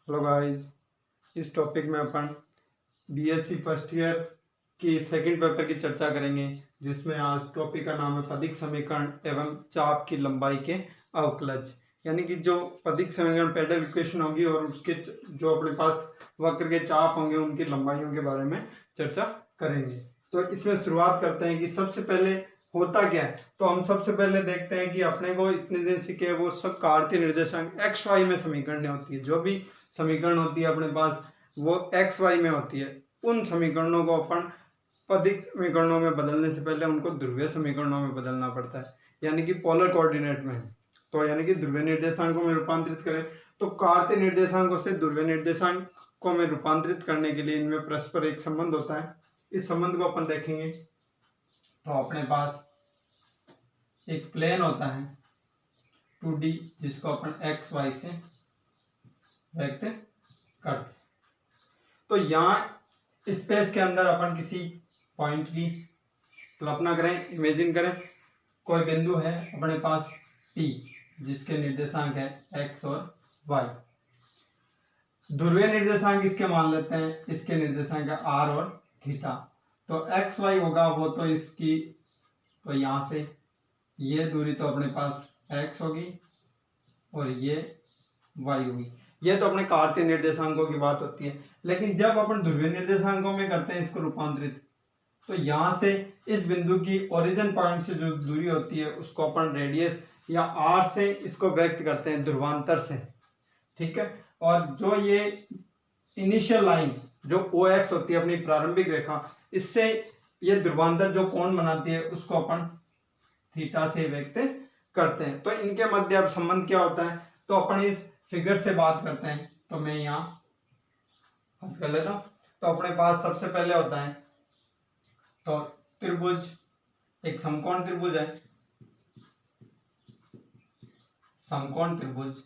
Hello guys, इस topic में अपन BSc first year की सेकंड पेपर की चर्चा करेंगे, जिसमें आज टॉपिक का नाम है पदिक समीकरण एवं चाप की लंबाई के अवकलज। यानी कि जो पदिक समीकरण पैडल इक्वेशन होगी और उसके जो अपने पास वक्र के चाप होंगे उनकी लंबाइयों के बारे में चर्चा करेंगे। तो इसमें शुरुआत करते हैं कि सबसे पहले होता क्या है। तो हम सबसे पहले देखते हैं कि अपने को इतने दिन सीखे वो सब कार्तीय निर्देशांक एक्स वाई में समीकरण होती है। जो भी समीकरण होती है अपने पास वो एक्स वाई में होती है। उन समीकरणों को अपन पदिक समीकरणों में बदलने से पहले उनको ध्रुवीय समीकरणों में बदलना पड़ता है, यानी कि पोलर कोऑर्डिनेट में। तो यानी कि ध्रुवीय निर्देशांकों में रूपांतरित करें तो कार्तीय निर्देशांकों से ध्रुवीय निर्देशांकों में रूपांतरित करने के लिए इनमें परस्पर एक संबंध होता है। इस संबंध को अपन देखेंगे। तो अपने पास एक प्लेन होता है 2D, जिसको अपन एक्स वाई से व्यक्त करते हैं। तो यहाँ स्पेस के अंदर अपन किसी पॉइंट की कल्पना करें, इमेजिन करें। कोई बिंदु है अपने पास P, जिसके निर्देशांक है x और y। ध्रुवीय निर्देशांक इसके मान लेते हैं, इसके निर्देशांक है r और थीटा। तो एक्स वाई होगा वो तो इसकी, तो यहाँ से ये दूरी तो अपने पास x होगी और ये y होगी। ये तो अपने कार्तीय निर्देशांकों की बात होती है। लेकिन जब अपन ध्रुवीय निर्देशांकों में करते हैं इसको रूपांतरित, तो यहाँ से इस बिंदु की ओरिजिन पॉइंट से जो दूरी होती है उसको अपन रेडियस या आर से इसको व्यक्त करते हैं, ध्रुवांतर से। ठीक है। और जो ये इनिशियल लाइन जो ओ एक्स होती है अपनी प्रारंभिक रेखा, इससे ये ध्रुवांतर जो कोण बनाती है उसको अपन थीटा से व्यक्त करते हैं। तो इनके मध्य अब संबंध क्या होता है, तो अपन इस फिगर से बात करते हैं। तो मैं यहाँ बात कर लेता हूं। तो अपने पास सबसे पहले होता है तो त्रिभुज, एक समकोण त्रिभुज है, समकोण त्रिभुज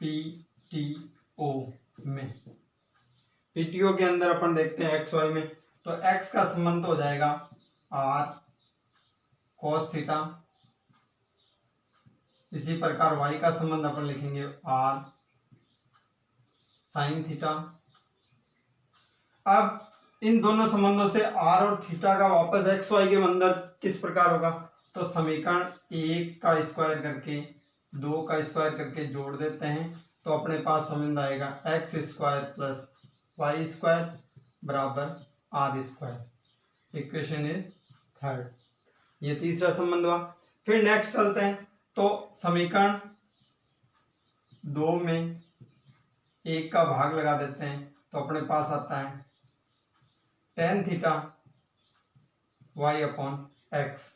पीटीओ में। पीटीओ के अंदर अपन देखते हैं एक्स वाई में, तो एक्स का संबंध हो जाएगा आर कोस थीटा। इसी प्रकार y का संबंध अपन लिखेंगे r साइन थीटा। अब इन दोनों संबंधों से r और थीटा का वापस x y के अंदर किस प्रकार होगा, तो समीकरण 1 का स्क्वायर करके 2 का स्क्वायर करके जोड़ देते हैं। तो अपने पास संबंध आएगा x square plus y square बराबर r square. Equation is third. ये तीसरा संबंध हुआ। फिर नेक्स्ट चलते हैं। तो समीकरण 2 में 1 का भाग लगा देते हैं, तो अपने पास आता है tan theta y upon x.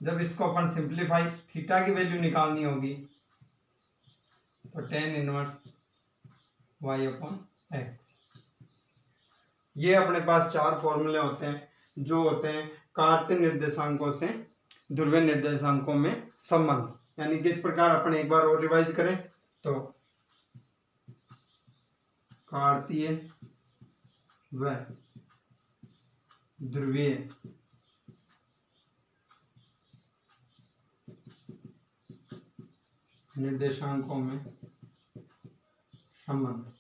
जब इसको अपन सिंप्लीफाई थीटा की वैल्यू निकालनी होगी तो tan inverse y upon x. ये अपने पास चार फॉर्मूले होते हैं जो होते हैं कार्तीय निर्देशांकों से ध्रुवीय निर्देशांकों में संबंध। यानी कि इस प्रकार अपन एक बार और रिवाइज करें तो कार्तीय व ध्रुवीय निर्देशांकों में संबंध।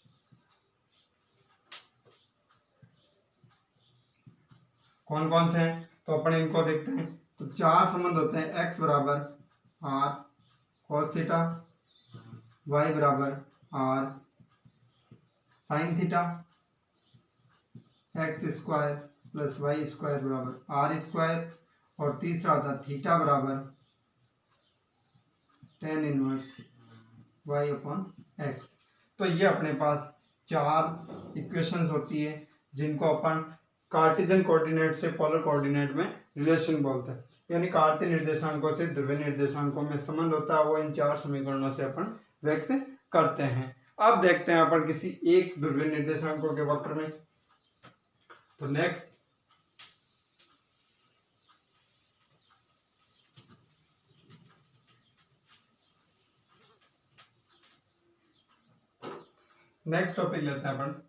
कौन कौन से हैं, तो अपन इनको देखते हैं। तो चार संबंध होते हैं। x बराबर r cos थीटा, y बराबर r sine theta, x square plus y square बराबर आर स्क्वायर, और तीसरा होता है थीटा बराबर tan inverse y upon x. तो ये अपने पास चार इक्वेशंस होती है जिनको अपन कार्टेशियन कोऑर्डिनेट से पोलर कोऑर्डिनेट में रिलेशन बोलते हैं। यानी कार्तीय निर्देशांकों से ध्रुवीय निर्देशांकों में संबंध होता है, वो इन चार समीकरणों से अपन व्यक्त करते हैं। अब देखते हैं अपन किसी एक ध्रुवीय निर्देशांकों के वक्र में। तो नेक्स्ट टॉपिक लेते हैं अपन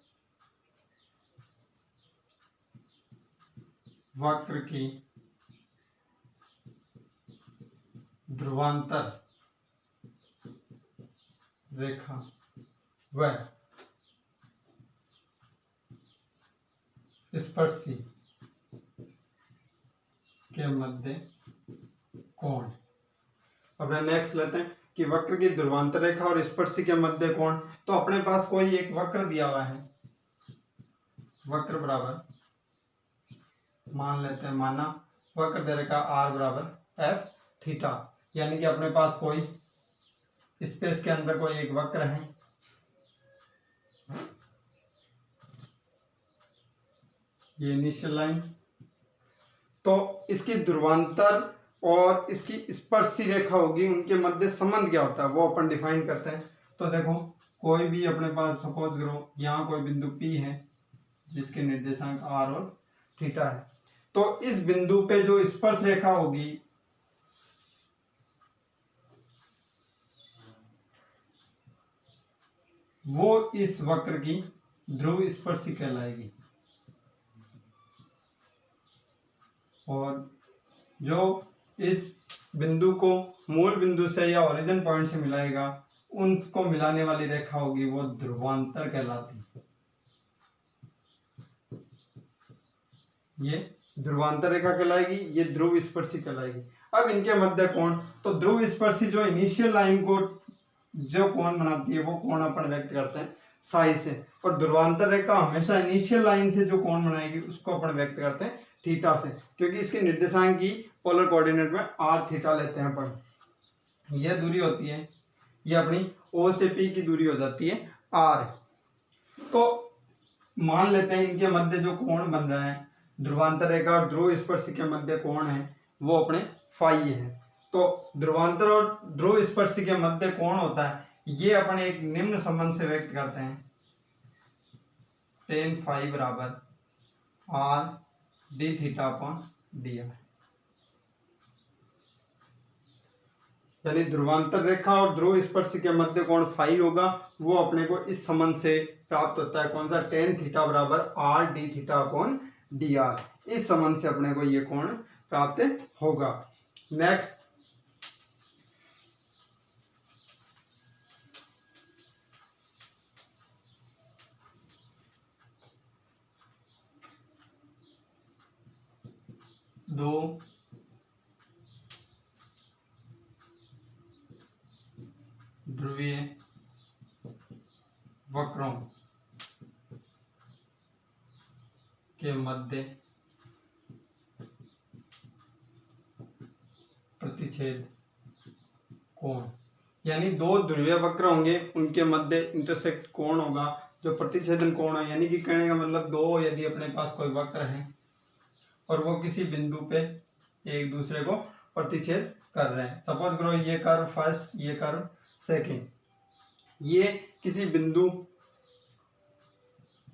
वक्र की ध्रुवांतर रेखा व स्पर्शी के मध्य कोण। अब नेक्स्ट लेते हैं कि वक्र की ध्रुवांतर रेखा और स्पर्शी के मध्य कोण। तो अपने पास कोई एक वक्र दिया हुआ है, वक्र बराबर मान लेते हैं, माना वक्र दे रखा r बराबर f थीटा, यानी कि अपने पास कोई स्पेस के अंदर कोई एक वक्र है, ये इनिशियल लाइन। तो इसकी ध्रुवांतर और इसकी स्पर्शी रेखा होगी, उनके मध्य संबंध क्या होता है वो अपन डिफाइन करते हैं। तो देखो कोई भी अपने पास सपोज करो यहाँ कोई बिंदु P है जिसके निर्देशांक r और थीटा है। तो इस बिंदु पे जो स्पर्श रेखा होगी वो इस वक्र की ध्रुव स्पर्शी कहलाएगी, और जो इस बिंदु को मूल बिंदु से या ओरिजिन पॉइंट से मिलाएगा उनको मिलाने वाली रेखा होगी वो ध्रुवांतर कहलाती है। ये ध्रुवांतर रेखा कहलाएगी, ये ध्रुव स्पर्शी कहलाएगी। अब इनके मध्य कोण, तो ध्रुव स्पर्शी जो इनिशियल लाइन को जो कोण बनाती है वो कोण अपन व्यक्त करते हैं साई से, और ध्रुवांतर रेखा हमेशा इनिशियल लाइन से जो कोण बनाएगी उसको अपन व्यक्त करते हैं थीटा से, क्योंकि इसके निर्देशांक की पोलर कोऑर्डिनेट में r थीटा लेते हैं अपन। यह दूरी होती है, ये अपनी O से P की दूरी हो जाती है r। तो मान लेते हैं इनके मध्य जो कोण बन रहा है, ध्रुवांतर रेखा और ध्रुव स्पर्शी के मध्य कोण है वो अपने फाई है। तो ध्रुवांतर और ध्रुव स्पर्शी के मध्य कोण होता है, ये अपन एक निम्न संबंध से व्यक्त करते हैं, tan फाई बराबर r d theta upon D R. यानी ध्रुवांतर रेखा और ध्रुव स्पर्शी के मध्य कोण फाई होगा, वो अपने को इस संबंध से प्राप्त होता है। कौन सा? tan थीटा बराबर r d theta upon D R. इस संबंध से अपने को ये कोण प्राप्त होगा। नेक्स्ट दो ध्रुवीय वक्रों के मध्य प्रतिच्छेद कोण, यानी दो ध्रुवीय वक्र होंगे उनके मध्य इंटरसेक्ट कोण होगा जो प्रतिच्छेदन कोण है। यानी कि कहने का मतलब दो यदि अपने पास कोई वक्र है और वो किसी बिंदु पे एक दूसरे को प्रतिच्छेद कर रहे हैं, सपोज करो ये कर्व फर्स्ट, ये कर्व सेकंड, ये किसी बिंदु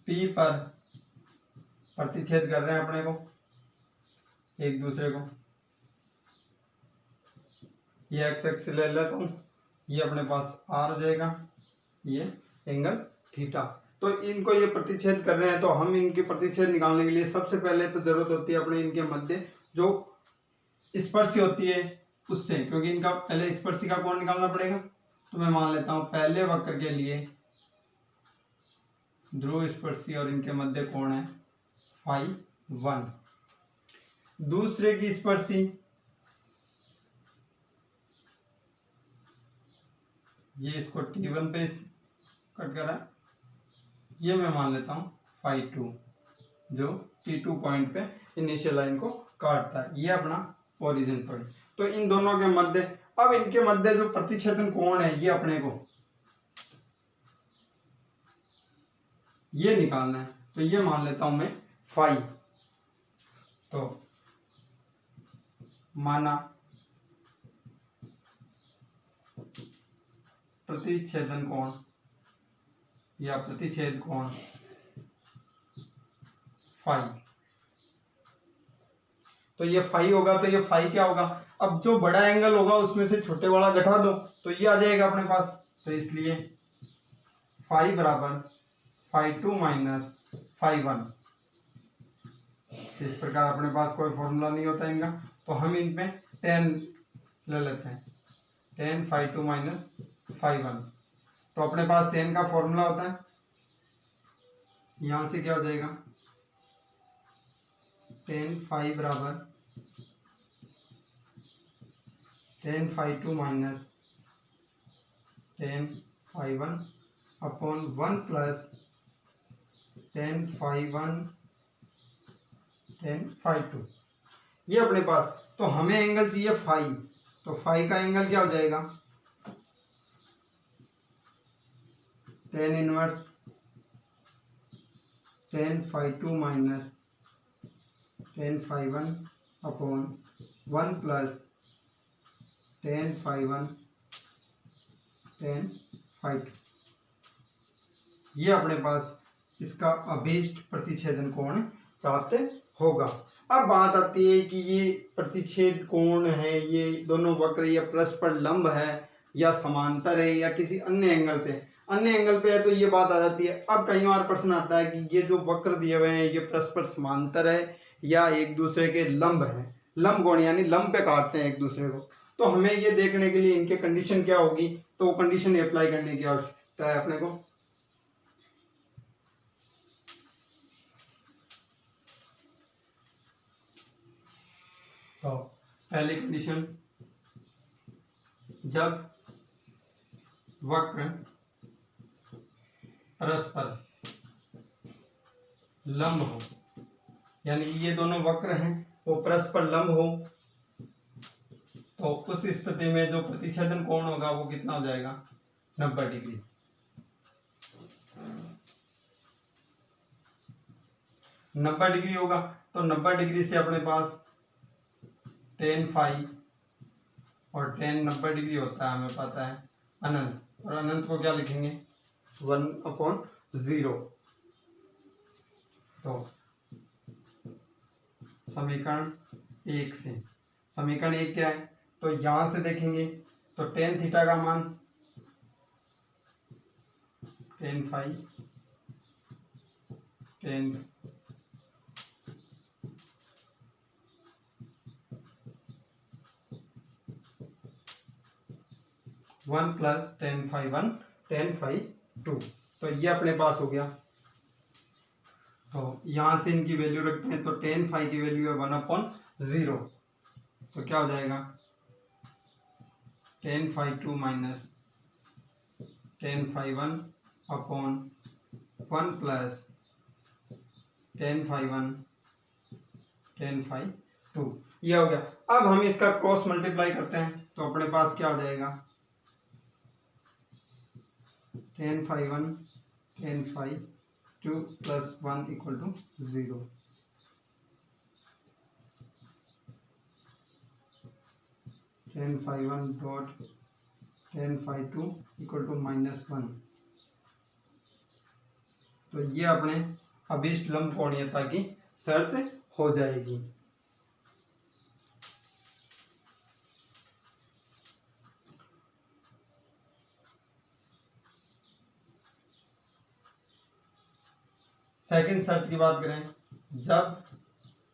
P पर प्रतिच्छेद कर रहे हैं अपने को एक दूसरे को। ये एक्स एक्सिस ले लेता हूँ, ये अपने पास r हो जाएगा, ये एंगल थीटा। तो इनको ये प्रतिच्छेद कर रहे हैं, तो हम इनके प्रतिच्छेद निकालने के लिए सबसे पहले तो जरूरत होती है अपने इनके मध्य जो स्पर्शी होती है उससे, क्योंकि इनका पहले स्पर्शी का कोण निकालना पड़ेगा। तो मैं मान लेता हूं पहले वक्र के लिए ध्रुव स्पर्शी और इनके मध्य कोण है फाई 1। दूसरे की स्पर्शी ये इसको T1 पे कट करा, ये मैं मान लेता हूं फाई 2 जो T2 पॉइंट पे इनिशियल लाइन को काटता है, ये अपना ओरिजिन पॉइंट। तो इन दोनों के मध्य, अब इनके मध्य जो प्रतिच्छेदन कोण है ये अपने को ये निकालना है, तो ये मान लेता हूं मैं फाई। तो माना प्रतिच्छेदन कोण या प्रतिच्छेद कोण फाई, तो ये फाई होगा। तो ये फाई क्या होगा? अब जो बड़ा एंगल होगा उसमें से छोटे वाला घटा दो तो ये आ जाएगा अपने पास। तो इसलिए फाई बराबर फाई 2 माइनस फाई 1। इस प्रकार अपने पास कोई फॉर्मूला नहीं होता इनका, तो हम इन पे 10 ले लेते हैं, 10 फाई 2 माइनस फाई 1। तो अपने पास tan का फॉर्मूला होता है, यहां से क्या हो जाएगा tan phi बराबर tan phi 2 minus tan phi 1 upon 1 plus tan phi 1 tan phi 2। ये अपने पास, तो हमें एंगल चाहिए फाई, तो फाई का एंगल क्या हो जाएगा tan inverse tan phi 2 minus tan phi 1 upon 1 plus tan phi 1 tan phi 2। ये अपने पास इसका अभीष्ट प्रतिच्छेदन कोण प्राप्त होगा। अब बात आती है कि ये प्रतिच्छेद कोण है, ये दोनों वक्र या परस्पर लंब है या समांतर है या किसी अन्य एंगल पे, अन्य एंगल पे है तो ये बात आ जाती है। अब कई बार प्रश्न आता है कि ये जो वक्र दिए हुए हैं ये परस्पर समांतर है या एक दूसरे के लंब है, लंब कोण यानी लंब पे काटते हैं एक दूसरे को। तो हमें ये देखने के लिए इनके कंडीशन क्या होगी, तो वो कंडीशन अप्लाई करने की आवश्यकता है अपने को। तो पहली कंडीशन, जब वक्र परस्पर लंब हो, यानी कि ये दोनों वक्र हैं वो परस्पर लंब हो, तो उस स्थिति में जो प्रतिच्छेदन कोण होगा वो कितना हो जाएगा 90 डिग्री। नब्बे डिग्री होगा, तो 90 डिग्री से अपने पास tan फाई और tan 90 डिग्री होता है, हमें पता है अनंत, और अनंत को क्या लिखेंगे 1/0। तो समीकरण 1 से, समीकरण 1 क्या है, तो यहां से देखेंगे तो tan थीटा का मान tan phi tan 1 plus tan phi 1 tan phi 2, तो ये अपने पास हो गया। तो यहां से इनकी वैल्यू रखते हैं, तो tan phi की वैल्यू है 1/0, तो क्या हो जाएगा tan phi 2 minus tan phi 1 upon 1 plus tan phi 1 tan phi 2, ये हो गया। अब हम इसका क्रॉस मल्टीप्लाई करते हैं, तो अपने पास क्या हो जाएगा tan phi 1 tan phi 2 plus 1 equal to 0। tan phi 1 dot tan phi 2 equal to -1। तो ये अपने अभीष्ट लंब कोणीयता की शर्त हो जाएगी। सेकंड शर्त की बात करें, जब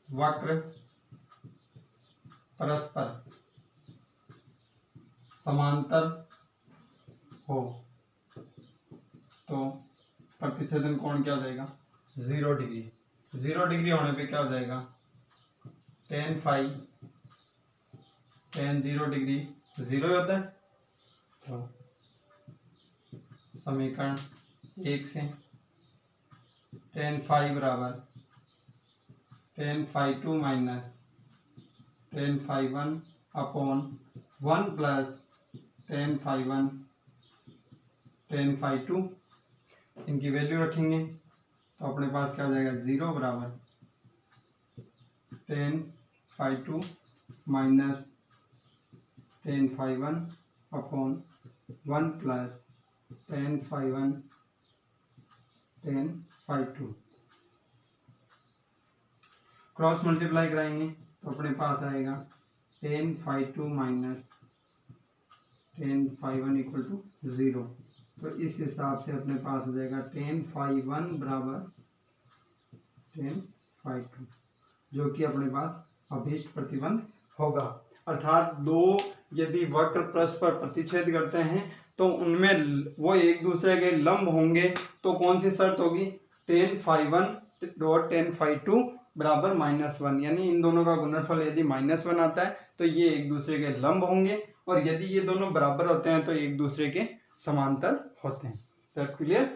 वक्र परस्पर समांतर हो तो प्रतिच्छेदन कोण क्या हो जाएगा 0 डिग्री। 0 डिग्री होने पे क्या हो जाएगा tan फाई tan 0 डिग्री 0 ही होता है। तो समीकरण 1 से tan फाई बराबर tan phi 2 minus tan phi 1 upon 1 plus tan phi 1 tan phi 2, इनकी वैल्यू रखेंगे तो अपने पास क्या हो जाएगा 0 बराबर tan phi 2 minus tan phi 1 upon 1 plus tan phi 1 tan phi 2। Cross multiply कराएंगे तो अपने पास आएगा tan phi 2 minus tan phi 1 equal to 0। तो इस हिसाब से अपने पास हो जाएगा tan फाई 1 बराबर tan फाई 2, जो कि अपने पास अभीष्ट प्रतिबंध होगा। अर्थात दो यदि वक्र परस्पर प्रतिच्छेद करते हैं तो उनमें वो एक दूसरे के लंब होंगे तो कौन सी शर्त होगी, tan phi 1 dot tan phi 2 बराबर -1, यानी इन दोनों का गुणनफल यदि -1 आता है तो ये एक दूसरे के लंब होंगे, और यदि ये दोनों बराबर होते हैं तो एक दूसरे के समांतर होते हैं। That's clear.